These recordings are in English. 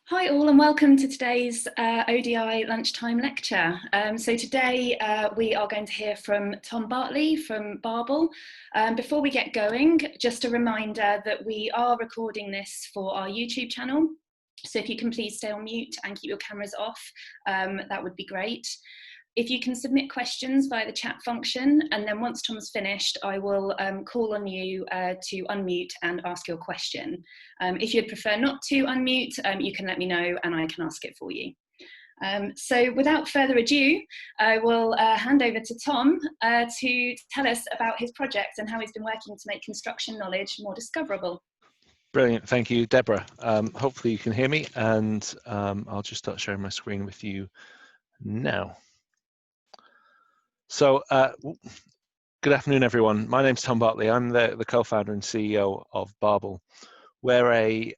Hi all and welcome to today's ODI lunchtime lecture. So today we are going to hear from Tom Bartley from Barbel. Before we get going, just a reminder that we are recording this for our YouTube channel. So if you can please stay on mute and keep your cameras off, that would be great. If you can submit questions via the chat function, and then once Tom's finished, I will call on you to unmute and ask your question. If you'd prefer not to unmute, you can let me know and I can ask it for you. So without further ado, I will hand over to Tom to tell us about his project and how he's been working to make construction knowledge more discoverable. Brilliant, thank you, Deborah. Hopefully you can hear me, and I'll just start sharing my screen with you now. So, good afternoon, everyone. My name's Tom Bartley. I'm the co-founder and CEO of Barbel. We're a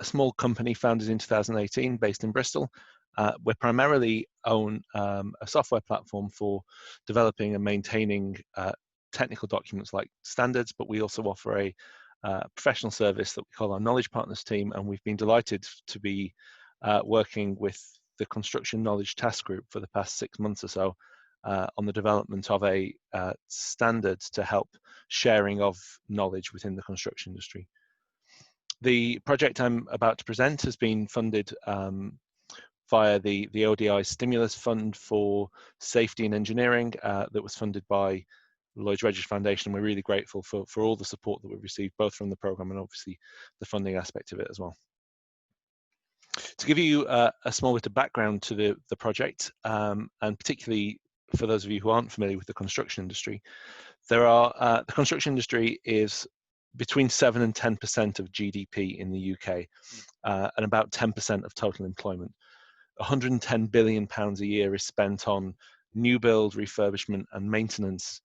small company founded in 2018, based in Bristol. We primarily own a software platform for developing and maintaining technical documents like standards, but we also offer a professional service that we call our Knowledge Partners team, and we've been delighted to be working with the Construction Knowledge Task Group for the past 6 months or so on the development of a standard to help sharing of knowledge within the construction industry. The project I'm about to present has been funded via the ODI Stimulus Fund for Safety and Engineering that was funded by Lloyd's Register Foundation. We're really grateful for all the support that we've received, both from the program and obviously the funding aspect of it as well. To give you a small bit of background to the project, and particularly for those of you who aren't familiar with the construction industry, the construction industry is between 7 and 10% of GDP in the UK, and about 10% of total employment. £110 billion a year is spent on new build, refurbishment and maintenance.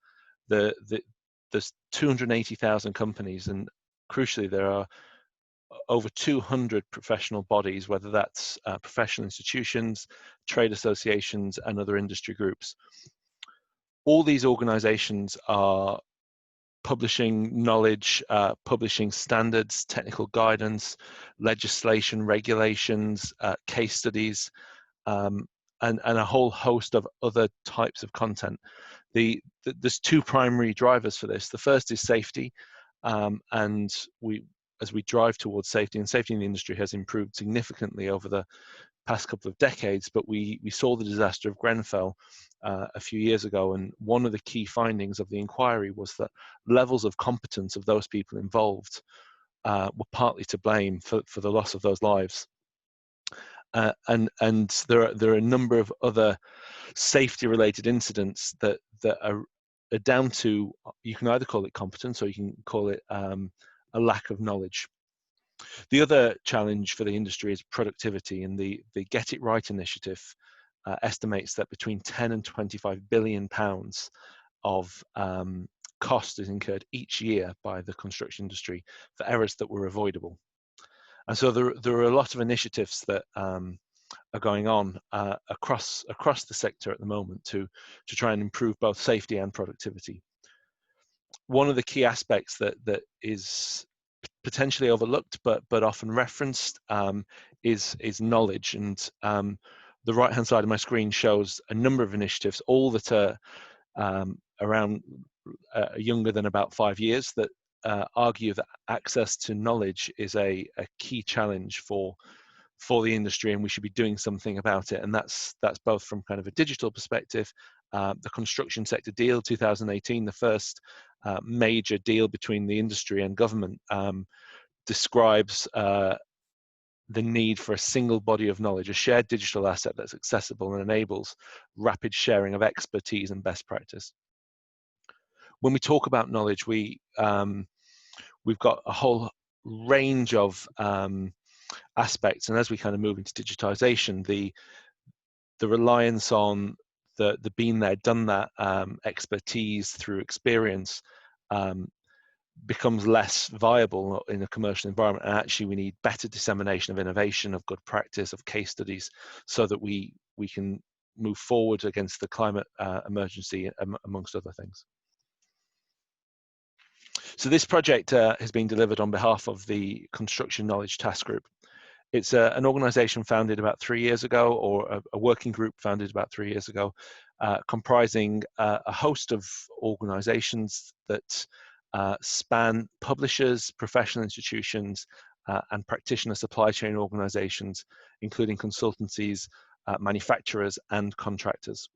There's 280,000 companies, and crucially there are over 200 professional bodies, whether that's professional institutions, trade associations and other industry groups. All these organizations are publishing knowledge, publishing standards, technical guidance, legislation, regulations, case studies, and a whole host of other types of content. There's two primary drivers for this. The first is safety, and as we drive towards safety, and safety in the industry has improved significantly over the past couple of decades, but we saw the disaster of Grenfell a few years ago, and one of the key findings of the inquiry was that levels of competence of those people involved were partly to blame for the loss of those lives. And there are a number of other safety-related incidents that are down to, you can either call it competence or you can call it a lack of knowledge. The other challenge for the industry is productivity, and the Get It Right initiative estimates that between 10 and 25 billion pounds of cost is incurred each year by the construction industry for errors that were avoidable. And so there are a lot of initiatives that are going on across the sector at the moment to try and improve both safety and productivity. One of the key aspects that is potentially overlooked but often referenced is knowledge, and the right hand side of my screen shows a number of initiatives, all that are around younger than about 5 years, that argue that access to knowledge is a key challenge for the industry, and we should be doing something about it. And that's both from kind of a digital perspective. The construction sector deal 2018, the first major deal between the industry and government, describes the need for a single body of knowledge, a shared digital asset that's accessible and enables rapid sharing of expertise and best practice. When we talk about knowledge, we've got a whole range of aspects, and as we kind of move into digitization, the reliance on the been there, done that expertise through experience becomes less viable in a commercial environment, and actually we need better dissemination of innovation, of good practice, of case studies, so that we can move forward against the climate emergency, amongst other things. So this project has been delivered on behalf of the Construction Knowledge Task Group. It's an organization founded about 3 years ago, or a working group founded about 3 years ago, comprising a host of organizations that span publishers, professional institutions, and practitioner supply chain organizations, including consultancies, manufacturers, and contractors.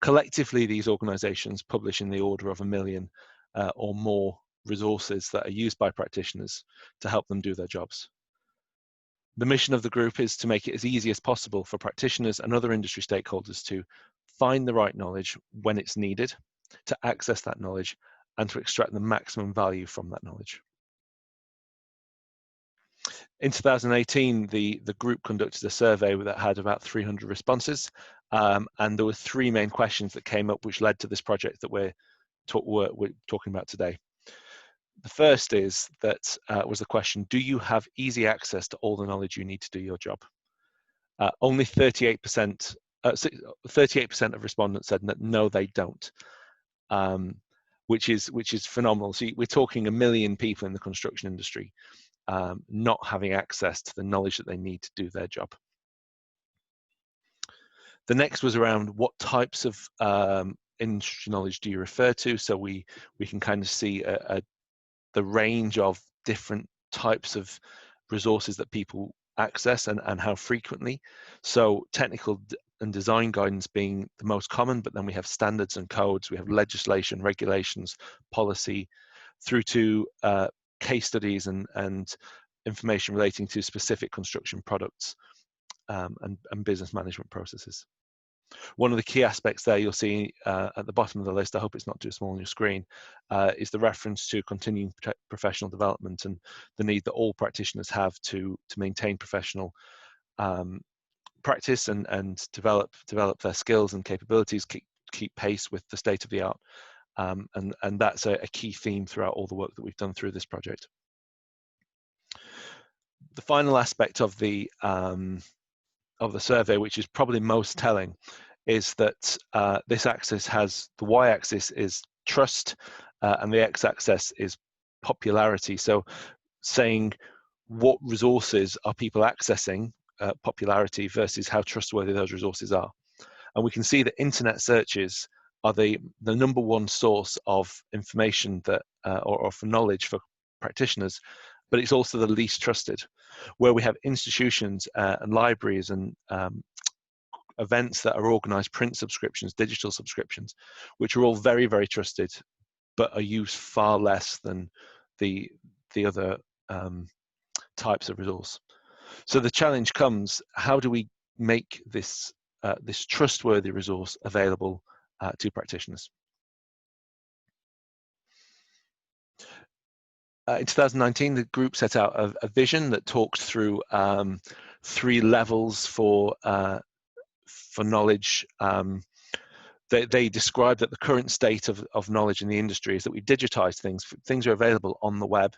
Collectively, these organizations publish in the order of 1 million or more resources that are used by practitioners to help them do their jobs. The mission of the group is to make it as easy as possible for practitioners and other industry stakeholders to find the right knowledge when it's needed, to access that knowledge, and to extract the maximum value from that knowledge. In 2018, the group conducted a survey that had about 300 responses, and there were 3 main questions that came up which led to this project that we're talking about today. The first is that was the question: do you have easy access to all the knowledge you need to do your job? Only 38% of respondents said that no, they don't, which is phenomenal. So we're talking 1 million people in the construction industry not having access to the knowledge that they need to do their job. The next was around what types of industry knowledge do you refer to? So we can kind of see the range of different types of resources that people access and how frequently. So technical and design guidance being the most common, but then we have standards and codes, we have legislation, regulations, policy, through to case studies and information relating to specific construction products and business management processes. One of the key aspects there you'll see at the bottom of the list, I hope it's not too small on your screen, is the reference to continuing professional development and the need that all practitioners have to maintain professional practice and develop their skills and capabilities, keep pace with the state of the art. And that's a key theme throughout all the work that we've done through this project. The final aspect of the survey, which is probably most telling, is that this axis has, the y-axis is trust and the x-axis is popularity. So saying what resources are people accessing, popularity versus how trustworthy those resources are. And we can see that internet searches are the #1 source of information that or for knowledge for practitioners, but it's also the least trusted, where we have institutions and libraries and events that are organized, print subscriptions, digital subscriptions, which are all very, very trusted, but are used far less than the other types of resource. So the challenge comes: how do we make this this trustworthy resource available to practitioners? In 2019, the group set out a vision that talked through 3 levels for knowledge. They described that the current state of knowledge in the industry is that we digitize things. Things are available on the web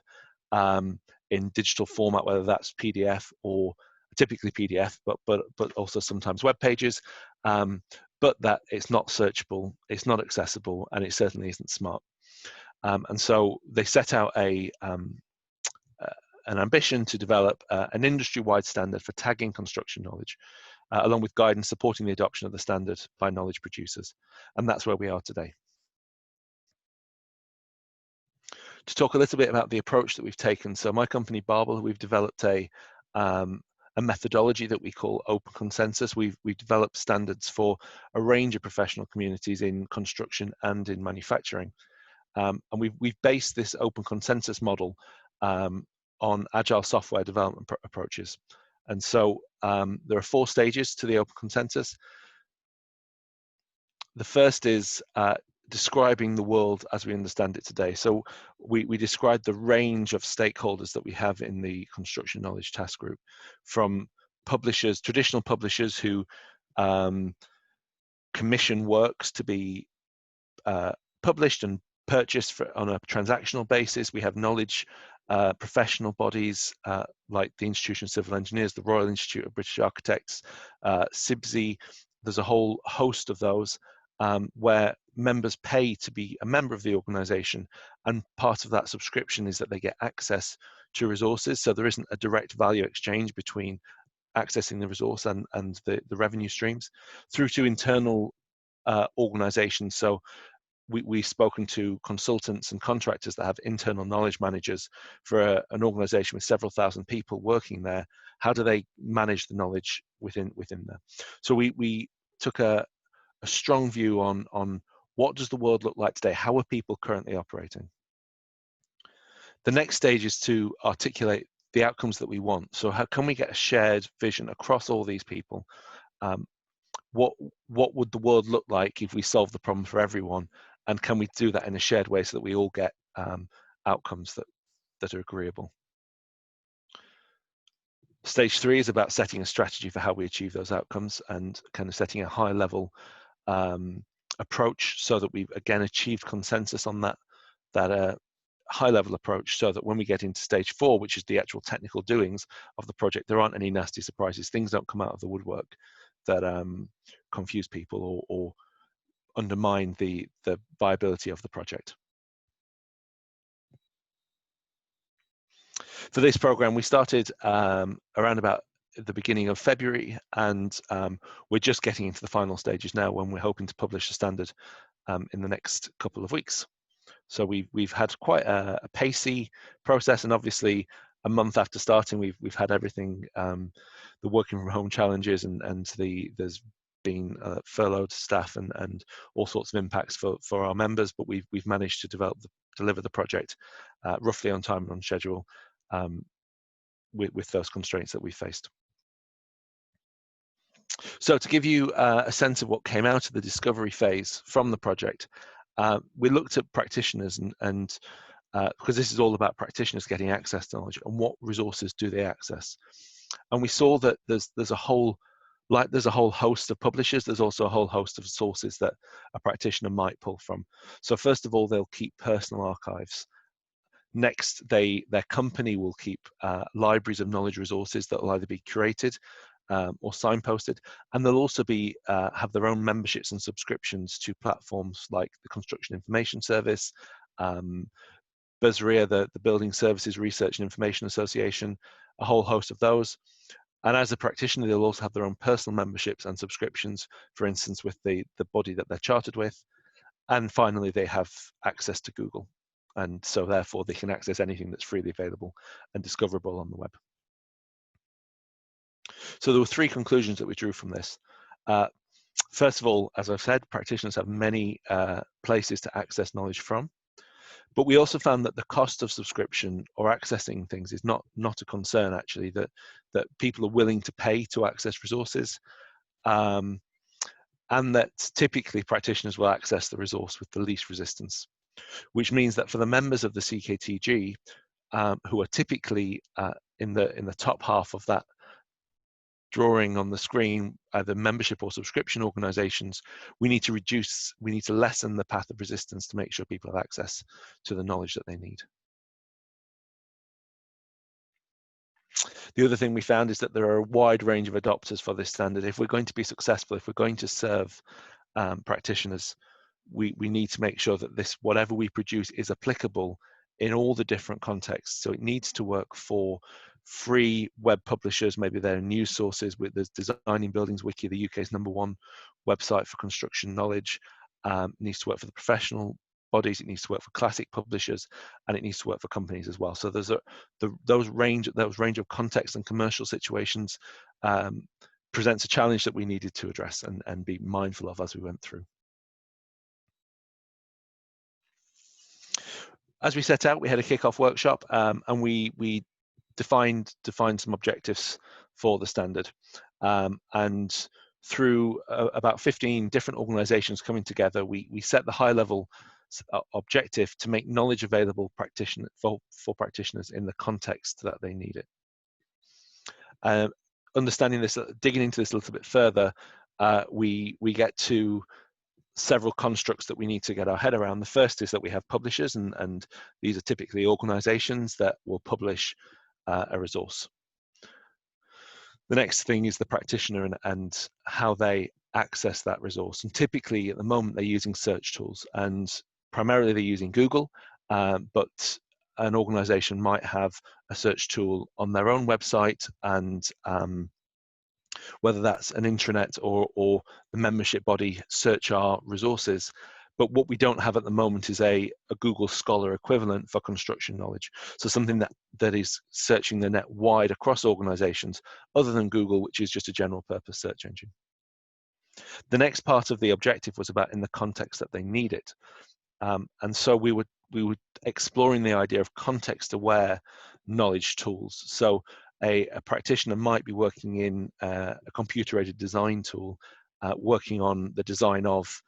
in digital format, whether that's PDF or typically PDF, but also sometimes web pages. But that it's not searchable, it's not accessible, and it certainly isn't smart. And so they set out an ambition to develop an industry-wide standard for tagging construction knowledge, along with guidance supporting the adoption of the standard by knowledge producers. And that's where we are today. To talk a little bit about the approach that we've taken. So my company, Barbel, we've developed a methodology that we call open consensus. We've developed standards for a range of professional communities in construction and in manufacturing. And we've based this open consensus model on agile software development approaches. And so there are 4 stages to the open consensus. The first is describing the world as we understand it today. So we describe the range of stakeholders that we have in the construction knowledge task group, from publishers, traditional publishers who commission works to be published and purchased on a transactional basis. We have knowledge professional bodies like the Institution of Civil Engineers, the Royal Institute of British Architects, CIBSE. There's a whole host of those where members pay to be a member of the organisation, and part of that subscription is that they get access to resources, so there isn't a direct value exchange between accessing the resource and the revenue streams, through to internal organizations. So we've spoken to consultants and contractors that have internal knowledge managers for an organization with several thousand people working there. How do they manage the knowledge within there? So we took a strong view on what does the world look like today? How are people currently operating? The next stage is to articulate the outcomes that we want. So how can we get a shared vision across all these people? What would the world look like if we solve the problem for everyone? And can we do that in a shared way so that we all get outcomes that are agreeable? Stage 3 is about setting a strategy for how we achieve those outcomes and kind of setting a high level approach so that we've again achieved consensus on that high level approach, so that when we get into stage 4, which is the actual technical doings of the project, there aren't any nasty surprises. Things don't come out of the woodwork that confuse people or undermine the viability of the project. For this program, we started around about the beginning of February, and we're just getting into the final stages now, when we're hoping to publish the standard in the next couple of weeks. So we've had quite a pacey process, and obviously a month after starting, we've had everything, the working from home challenges, and there's been furloughed staff and all sorts of impacts for our members, but we've managed to deliver the project roughly on time and on schedule, with those constraints that we faced. So to give you a sense of what came out of the discovery phase from the project, we looked at practitioners and because this is all about practitioners getting access to knowledge, and what resources do they access. And we saw that there's a whole host of publishers. There's also a whole host of sources that a practitioner might pull from. So first of all, they'll keep personal archives. Next, their company will keep libraries of knowledge resources that will either be curated or signposted, and they'll also be have their own memberships and subscriptions to platforms like the Construction Information Service, BSRIA, the Building Services Research and Information Association, a whole host of those. And as a practitioner, they'll also have their own personal memberships and subscriptions, for instance, with the body that they're chartered with. And finally, they have access to Google. And so therefore, they can access anything that's freely available and discoverable on the web. So there were 3 conclusions that we drew from this. First of all, as I've said, practitioners have many places to access knowledge from. But we also found that the cost of subscription or accessing things is not a concern, actually, that people are willing to pay to access resources, and that typically practitioners will access the resource with the least resistance, which means that for the members of the CKTG, who are typically in the top half of that drawing on the screen, either membership or subscription organizations, we need to lessen the path of resistance to make sure people have access to the knowledge that they need. The other thing we found is that there are a wide range of adopters for this standard. If we're going to be successful, if we're going to serve practitioners, we need to make sure that whatever we produce is applicable in all the different contexts. So it needs to work for free web publishers, maybe they're news sources. There's Designing Buildings Wiki, the UK's #1 website for construction knowledge. It needs to work for the professional bodies, it needs to work for classic publishers, and it needs to work for companies as well. So there's those range of context and commercial situations presents a challenge that we needed to address and be mindful of as we went through. As we set out, we had a kickoff workshop, and we defined some objectives for the standard, and through about 15 different organizations coming together, we set the high level objective to make knowledge available for practitioners in the context that they need it. Understanding this, digging into this a little bit further, we get to several constructs that we need to get our head around. The first is that we have publishers, and these are typically organizations that will publish a resource. The next thing is the practitioner and how they access that resource. And typically at the moment they're using search tools, and primarily they're using Google, but an organization might have a search tool on their own website, and whether that's an intranet or the membership body search our resources. But what we don't have at the moment is a Google Scholar equivalent for construction knowledge. So something that is searching the net wide across organizations, other than Google, which is just a general purpose search engine. The next part of the objective was about in the context that they need it. And so we were exploring the idea of context-aware knowledge tools. So a practitioner might be working in a computer-aided design tool, working on the design of,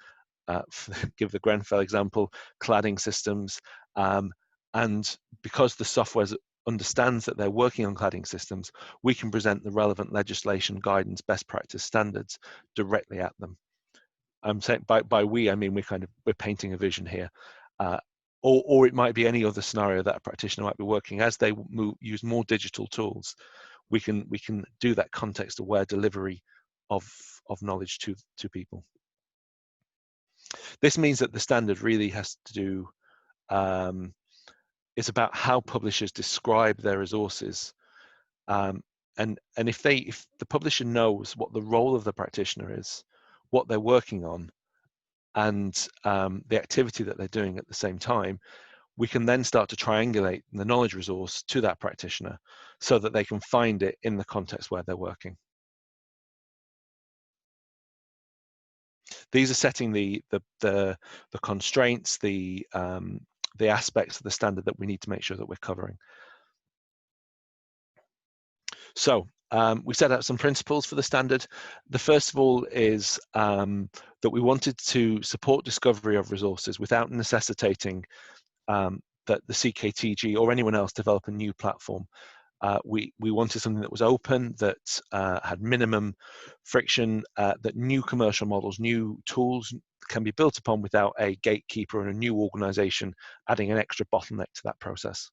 give the Grenfell example, cladding systems. And because the software understands that they're working on cladding systems, we can present the relevant legislation, guidance, best practice standards directly at them. I'm saying by we, I mean we're painting a vision here. Or it might be any other scenario that a practitioner might be working. As they use more digital tools, we can do that context-aware delivery of knowledge to people. This means that the standard really has to do, it's about how publishers describe their resources. And if the publisher knows what the role of the practitioner is, what they're working on, and the activity that they're doing at the same time, we can then start to triangulate the knowledge resource to that practitioner so that they can find it in the context where they're working. These are setting the constraints, the aspects of the standard that we need to make sure that we're covering. So we set out some principles for the standard. The first of all is that we wanted to support discovery of resources without necessitating that the CKTG or anyone else develop a new platform. We wanted something that was open, that had minimum friction, that new commercial models, new tools can be built upon without a gatekeeper and a new organization adding an extra bottleneck to that process.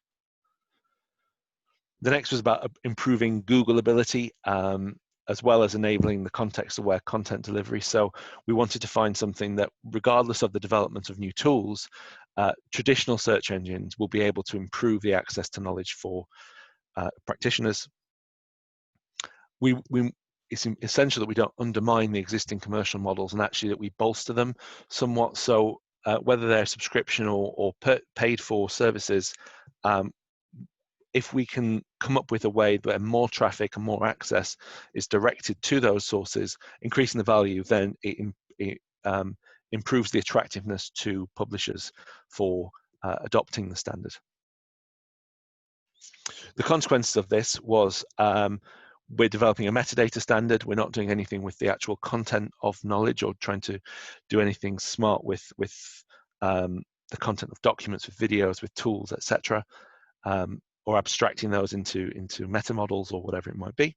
The next was about improving Google ability, as well as enabling the context-aware content delivery. So we wanted to find something that, regardless of the development of new tools, traditional search engines will be able to improve the access to knowledge for practitioners. It's essential that we don't undermine the existing commercial models, and actually that we bolster them somewhat. So whether they're subscription or paid for services, if we can come up with a way where more traffic and more access is directed to those sources, increasing the value, then it improves the attractiveness to publishers for adopting the standard. The consequences of this was we're developing a metadata standard. We're not doing anything with the actual content of knowledge or trying to do anything smart with the content of documents, with videos, with tools, etc. Or abstracting those into meta models or whatever it might be.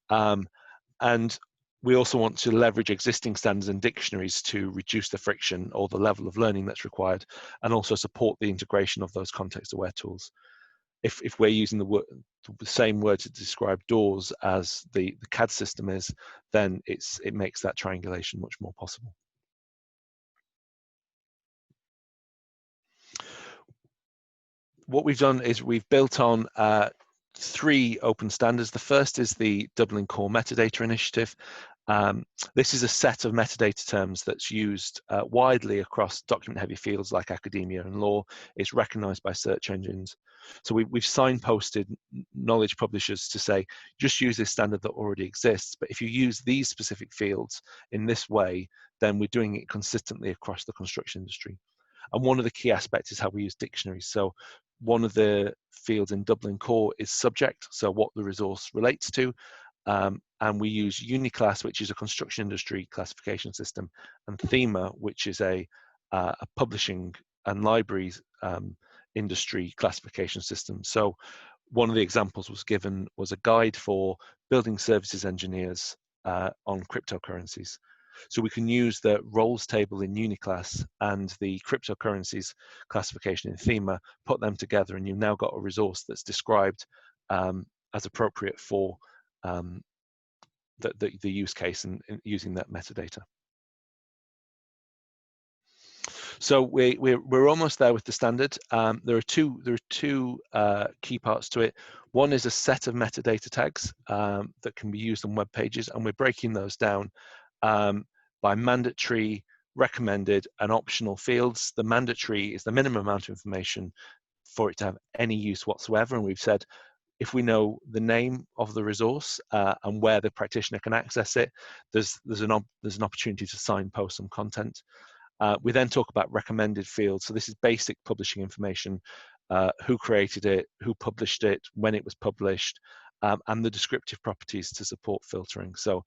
And we also want to leverage existing standards and dictionaries to reduce the friction or the level of learning that's required, and also support the integration of those context-aware tools. If we're using the same word to describe doors as the CAD system is, then it makes that triangulation much more possible. What we've done is we've built on 3 open standards. The first is the Dublin Core Metadata Initiative. This is a set of metadata terms that's used widely across document-heavy fields like academia and law. It's recognized by search engines. So we've signposted knowledge publishers to say, just use this standard that already exists, but if you use these specific fields in this way, then we're doing it consistently across the construction industry. And one of the key aspects is how we use dictionaries. So one of the fields in Dublin Core is subject, so what the resource relates to. And we use Uniclass, which is a construction industry classification system, and Thema, which is a publishing and libraries industry classification system. So one of the examples was given was a guide for building services engineers on cryptocurrencies. So we can use the roles table in Uniclass and the cryptocurrencies classification in Thema, put them together, and you've now got a resource that's described as appropriate for the use case and using that metadata. So we're almost there with the standard. There are two key parts to it. One is a set of metadata tags that can be used on web pages, and we're breaking those down by mandatory, recommended, and optional fields. The mandatory is the minimum amount of information for it to have any use whatsoever, and we've said if we know the name of the resource and where the practitioner can access it, there's an opportunity to signpost some content. We then talk about recommended fields. So this is basic publishing information, who created it, who published it, when it was published, and the descriptive properties to support filtering. So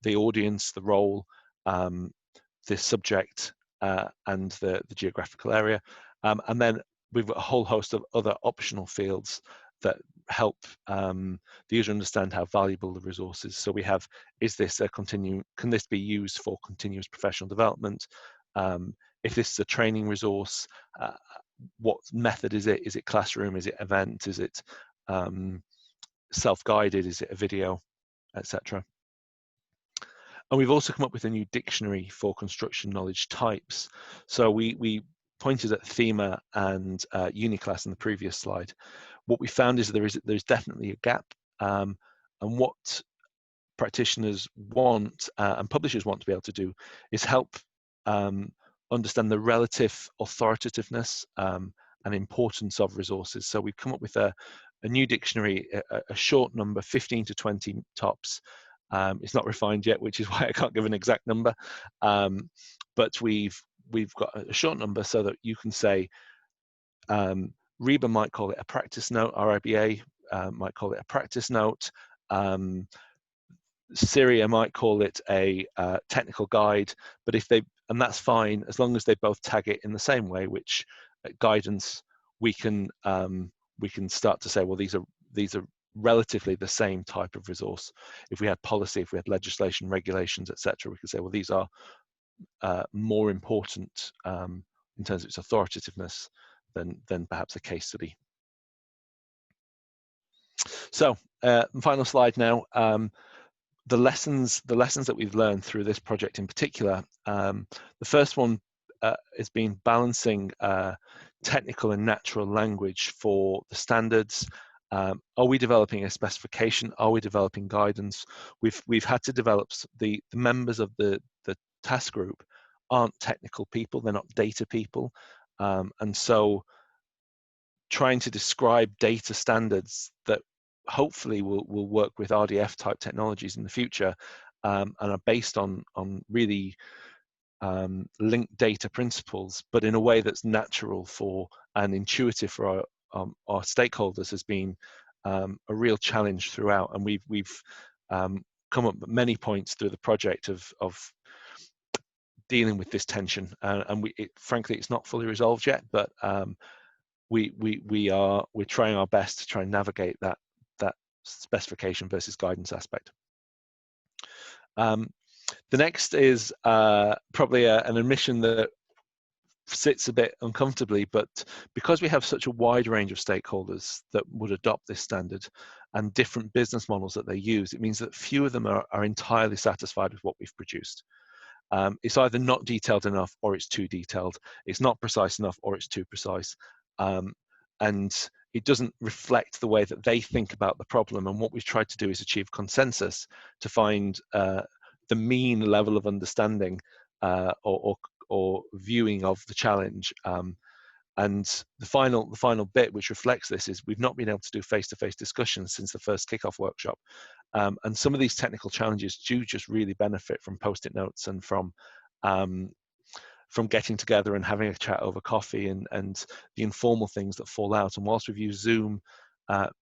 the audience, the role, the subject, and the geographical area. And then we've got a whole host of other optional fields that help the user understand how valuable the resource is. So we have, can this be used for continuous professional development? If this is a training resource, what method is it? Is it classroom? Is it event? Is it self-guided? Is it a video, etc.? And we've also come up with a new dictionary for construction knowledge types. So we pointed at Thema and Uniclass in the previous slide. What we found is there's definitely a gap, and what practitioners want and publishers want to be able to do is help understand the relative authoritativeness and importance of resources. So we've come up with a new dictionary, a short number, 15 to 20 tops. It's not refined yet, which is why I can't give an exact number. But we've got a short number so that you can say, RIBA might call it a practice note, RIBA might call it a practice note, Syria might call it a technical guide, but and that's fine as long as they both tag it in the same way, which guidance we can start to say, well, these are relatively the same type of resource. If we had policy, if we had legislation, regulations, etc., we could say, well, these are more important in terms of its authoritativeness than perhaps a case study. So final slide now. The lessons that we've learned through this project in particular, the first one has been balancing technical and natural language for the standards. Are we developing a specification? Are we developing guidance? We've had to develop the members of the task group aren't technical people, they're not data people, and so trying to describe data standards that hopefully will work with RDF type technologies in the future, and are based on really linked data principles, but in a way that's natural for and intuitive for our stakeholders, has been a real challenge throughout. And we've come up with many points through the project of dealing with this tension, and frankly it's not fully resolved yet, but we're trying our best to try and navigate that specification versus guidance aspect. The next is probably an admission that sits a bit uncomfortably, but because we have such a wide range of stakeholders that would adopt this standard and different business models that they use, it means that few of them are entirely satisfied with what we've produced. It's either not detailed enough or it's too detailed. It's not precise enough or it's too precise. And it doesn't reflect the way that they think about the problem. And what we've tried to do is achieve consensus to find the mean level of understanding or viewing of the challenge. And the final bit which reflects this is we've not been able to do face-to-face discussions since the first kickoff workshop. And some of these technical challenges do just really benefit from post-it notes and from getting together and having a chat over coffee and the informal things that fall out. And whilst we've used Zoom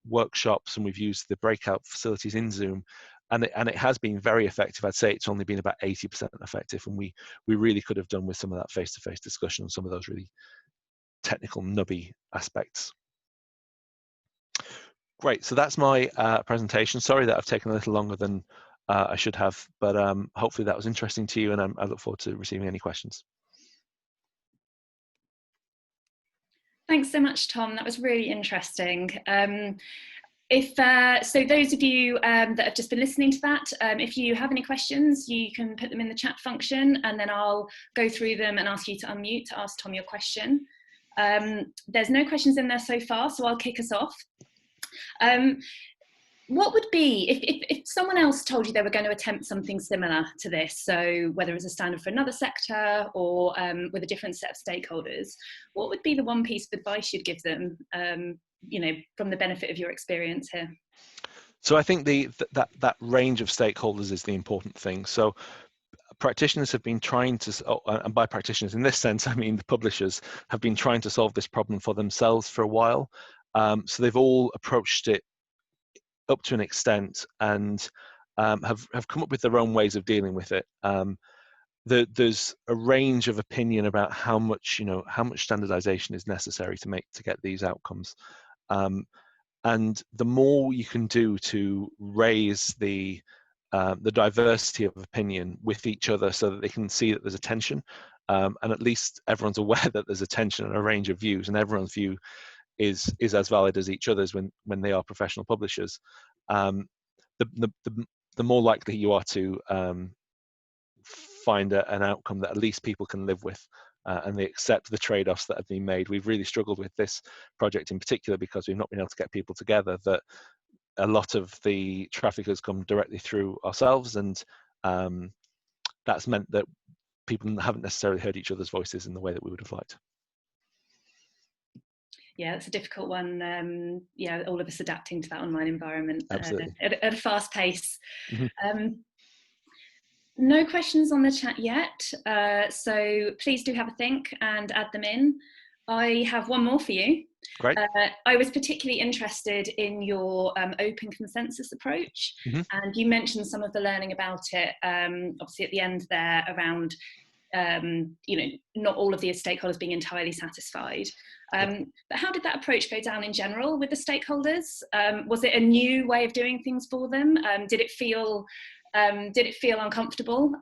workshops and we've used the breakout facilities in Zoom, and it has been very effective, I'd say it's only been about 80% effective, and we really could have done with some of that face-to-face discussion on some of those really technical nubby aspects. Great, so that's my presentation. Sorry that I've taken a little longer than I should have, but hopefully that was interesting to you, and I look forward to receiving any questions. Thanks so much, Tom. That was really interesting. So those of you that have just been listening to that, if you have any questions, you can put them in the chat function, and then I'll go through them and ask you to unmute to ask Tom your question. There's no questions in there so far, so I'll kick us off. What would be, if someone else told you they were going to attempt something similar to this, so whether it's a standard for another sector or with a different set of stakeholders, what would be the one piece of advice you'd give them, you know, from the benefit of your experience here? So I think that range of stakeholders is the important thing. So practitioners have been trying to, and by practitioners in this sense, I mean the publishers, have been trying to solve this problem for themselves for a while. So they've all approached it up to an extent and have come up with their own ways of dealing with it. There's a range of opinion about how much standardization is necessary to get these outcomes. And the more you can do to raise the diversity of opinion with each other so that they can see that there's a tension, and at least everyone's aware that there's a tension and a range of views, and everyone's view is as valid as each other's when they are professional publishers. The more likely you are to find an outcome that at least people can live with, and they accept the trade-offs that have been made. We've really struggled with this project in particular because we've not been able to get people together. That a lot of the traffic has come directly through ourselves, and that's meant that people haven't necessarily heard each other's voices in the way that we would have liked. Yeah, it's a difficult one. Yeah, all of us adapting to that online environment at a fast pace. Mm-hmm. No questions on the chat yet, so please do have a think and add them in. I have one more for you. Great. I was particularly interested in your open consensus approach, mm-hmm. and you mentioned some of the learning about it, obviously at the end there around not all of the stakeholders being entirely satisfied. But how did that approach go down in general with the stakeholders? Was it a new way of doing things for them? Did it feel uncomfortable?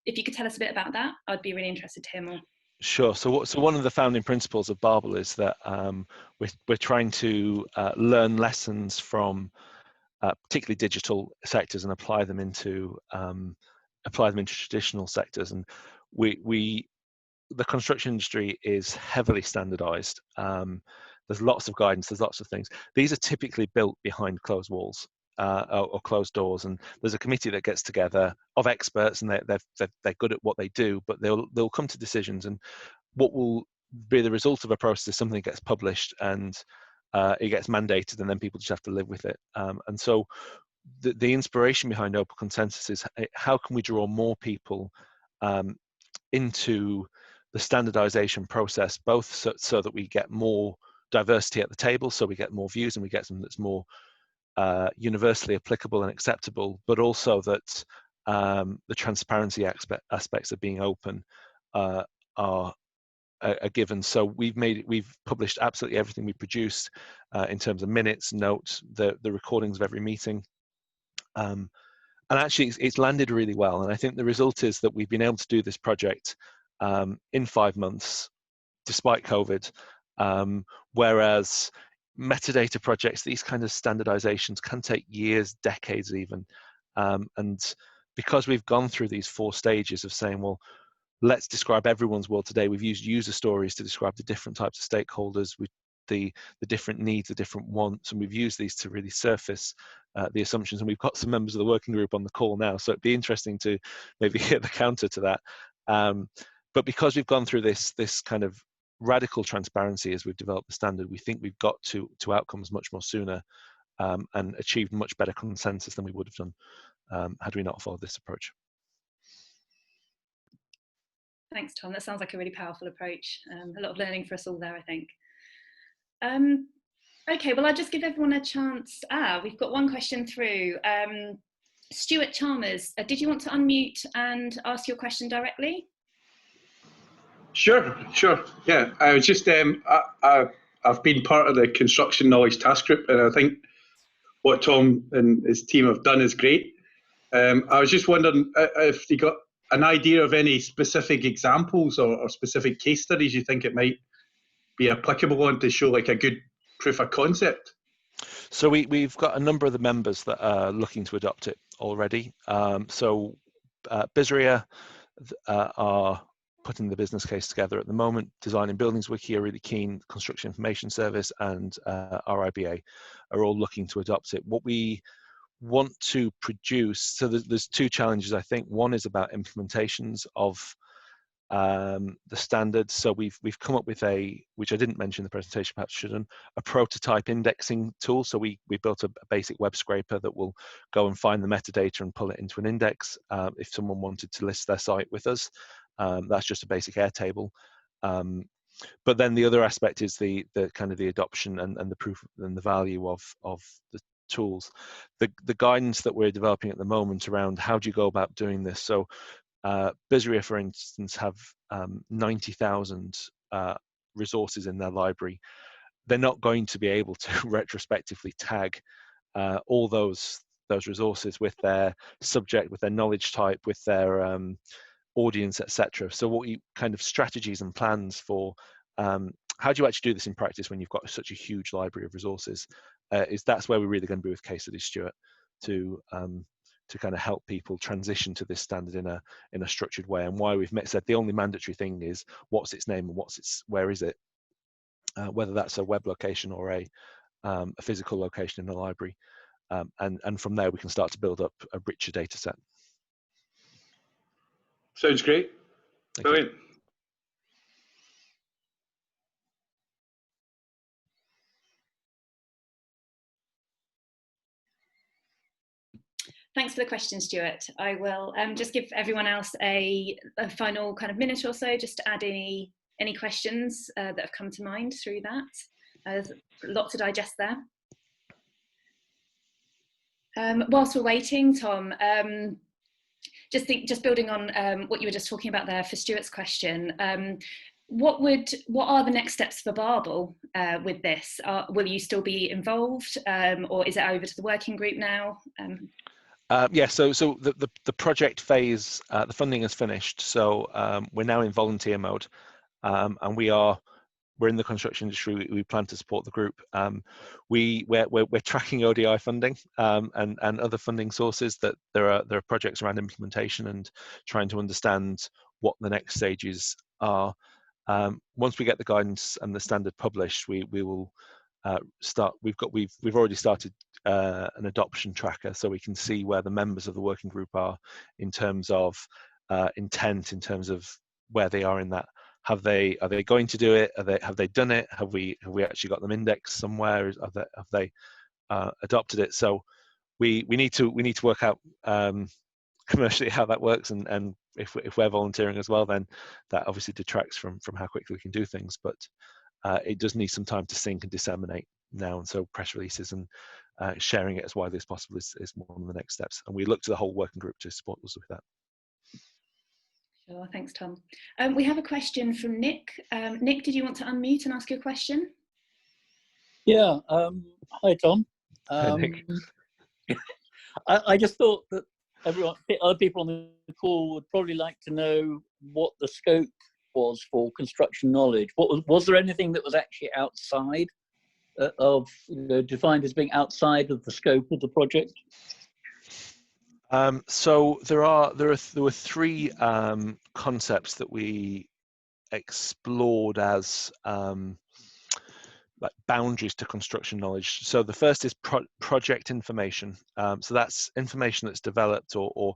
If you could tell us a bit about that, I'd be really interested to hear more. Sure. So one of the founding principles of Barbel is that we're trying to learn lessons from particularly digital sectors and apply them into traditional sectors. And the construction industry is heavily standardized. There's lots of guidance, there's lots of things. These are typically built behind closed walls or closed doors, and there's a committee that gets together of experts, and they're good at what they do, but they'll come to decisions. And what will be the result of a process is something that gets published and it gets mandated, and then people just have to live with it. And so the inspiration behind open consensus is how can we draw more people into the standardization process, both so that we get more diversity at the table, so we get more views and we get something that's more universally applicable and acceptable, but also that the transparency aspects of being open are given. So we've published absolutely everything we produced in terms of minutes, notes, the recordings of every meeting. And actually it's landed really well. And I think the result is that we've been able to do this project in 5 months, despite COVID, whereas metadata projects, these kind of standardizations can take years, decades even. And because we've gone through these 4 stages of saying, well, let's describe everyone's world today. We've used user stories to describe the different types of stakeholders, with the different needs, the different wants, and we've used these to really surface the assumptions. And we've got some members of the working group on the call now, so it'd be interesting to maybe hit the counter to that. But because we've gone through this kind of radical transparency as we've developed the standard, we think we've got to outcomes much more sooner and achieved much better consensus than we would have done had we not followed this approach. Thanks, Tom. That sounds like a really powerful approach. A lot of learning for us all there, I think. Okay, well, I'll just give everyone a chance. We've got one question through. Stuart Chalmers, did you want to unmute and ask your question directly? Sure. Yeah, I was just, I've been part of the Construction Knowledge Task Group, and I think what Tom and his team have done is great. I was just wondering if you got an idea of any specific examples or specific case studies you think it might be applicable on to show like a good proof of concept. So we've got a number of the members that are looking to adopt it already. BISRIA are putting the business case together at the moment. Design and Buildings Wiki are really keen. Construction Information Service and RIBA are all looking to adopt it. What we want to produce, so there's two challenges, I think. One is about implementations of the standards. So we've come up with which I didn't mention in the presentation, perhaps shouldn't, a prototype indexing tool. So we built a basic web scraper that will go and find the metadata and pull it into an index if someone wanted to list their site with us. That's just a basic Airtable. But then the other aspect is the kind of the adoption and the proof and the value of the tools. The guidance that we're developing at the moment around how do you go about doing this. So BISRIA, for instance, have 90,000 resources in their library. They're not going to be able to retrospectively tag all those resources with their subject, with their knowledge type, with their audience, etc. So what kind of strategies and plans for how do you actually do this in practice when you've got such a huge library of resources? That's where we're really going to be with Case Study Stuart to kind of help people transition to this standard in a structured way. And why we've said the only mandatory thing is what's its name and where is it, whether that's a web location or a physical location in the library. And from there we can start to build up a richer data set. Sounds great. Brilliant. Thanks for the question, Stuart. I will just give everyone else a final kind of minute or so just to add any questions that have come to mind through that. There's a lot to digest there. Whilst we're waiting, Tom, just building on what you were just talking about there for Stuart's question, what are the next steps for Barbel with this? Will you still be involved, or is it over to the working group now? Yeah, so the project phase, the funding is finished. So we're now in volunteer mode, and we're in the construction industry. We plan to support the group. We're tracking ODI funding and other funding sources. That there are projects around implementation and trying to understand what the next stages are. Once we get the guidance and the standard published, we will start. We've already started an adoption tracker, so we can see where the members of the working group are in terms of intent, in terms of where they are in that. Are they going to do it? Have they done it? Have we actually got them indexed somewhere? Have they adopted it? So we need to work out commercially how that works, and if we're volunteering as well, then that obviously detracts from how quickly we can do things. But it does need some time to sync and disseminate now, and so press releases and sharing it as widely as possible is one of the next steps. And we look to the whole working group to support us with that. Sure, thanks, Tom. We have a question from Nick. Nick, did you want to unmute and ask your question? Yeah. Hi, Tom. Hi, Nick. I just thought that other people on the call would probably like to know what the scope was for construction knowledge. Was there anything that was actually outside of, defined as being outside of the scope of the project? So there were three concepts that we explored as like boundaries to construction knowledge. So the first is project information. So that's information that's developed or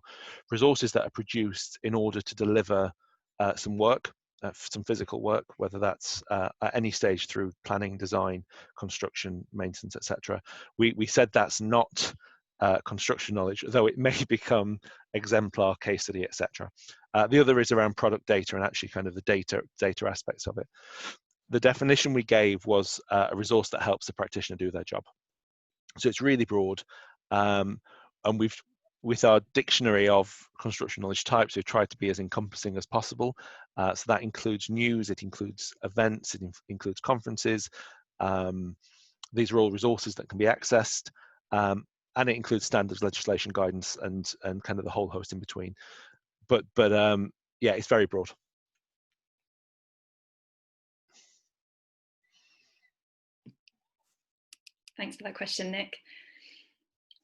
resources that are produced in order to deliver some work, some physical work, whether that's at any stage through planning, design, construction, maintenance, etc. We said that's not construction knowledge, though it may become exemplar, case study, etc. The other is around product data and actually kind of the data aspects of it. The definition we gave was a resource that helps the practitioner do their job. So it's really broad, and with our dictionary of construction knowledge types, we've tried to be as encompassing as possible. So that includes news, it includes events, it includes conferences. These are all resources that can be accessed, and it includes standards, legislation, guidance, and kind of the whole host in between. But yeah, it's very broad. Thanks for that question, Nick.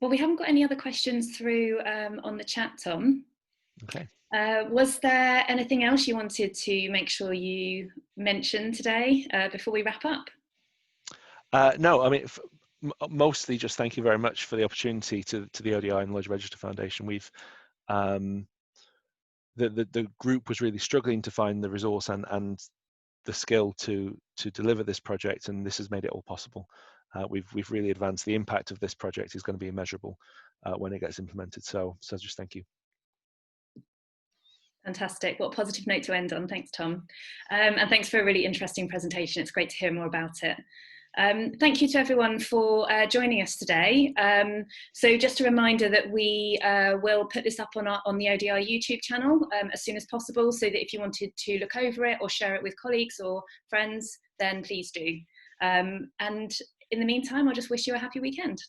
Well, we haven't got any other questions through on the chat, Tom. Okay. Was there anything else you wanted to make sure you mentioned today before we wrap up? No, I mean, mostly just thank you very much for the opportunity to the ODI and Knowledge Register Foundation. We've the group was really struggling to find the resource and the skill to deliver this project, and this has made it all possible. We've really advanced. The impact of this project is going to be immeasurable when it gets implemented. So just thank you. Fantastic. What a positive note to end on. Thanks, Tom. And thanks for a really interesting presentation. It's great to hear more about it. Thank you to everyone for joining us today. So just a reminder that we will put this up on the ODI YouTube channel as soon as possible, so that if you wanted to look over it or share it with colleagues or friends, then please do. And in the meantime, I'll just wish you a happy weekend.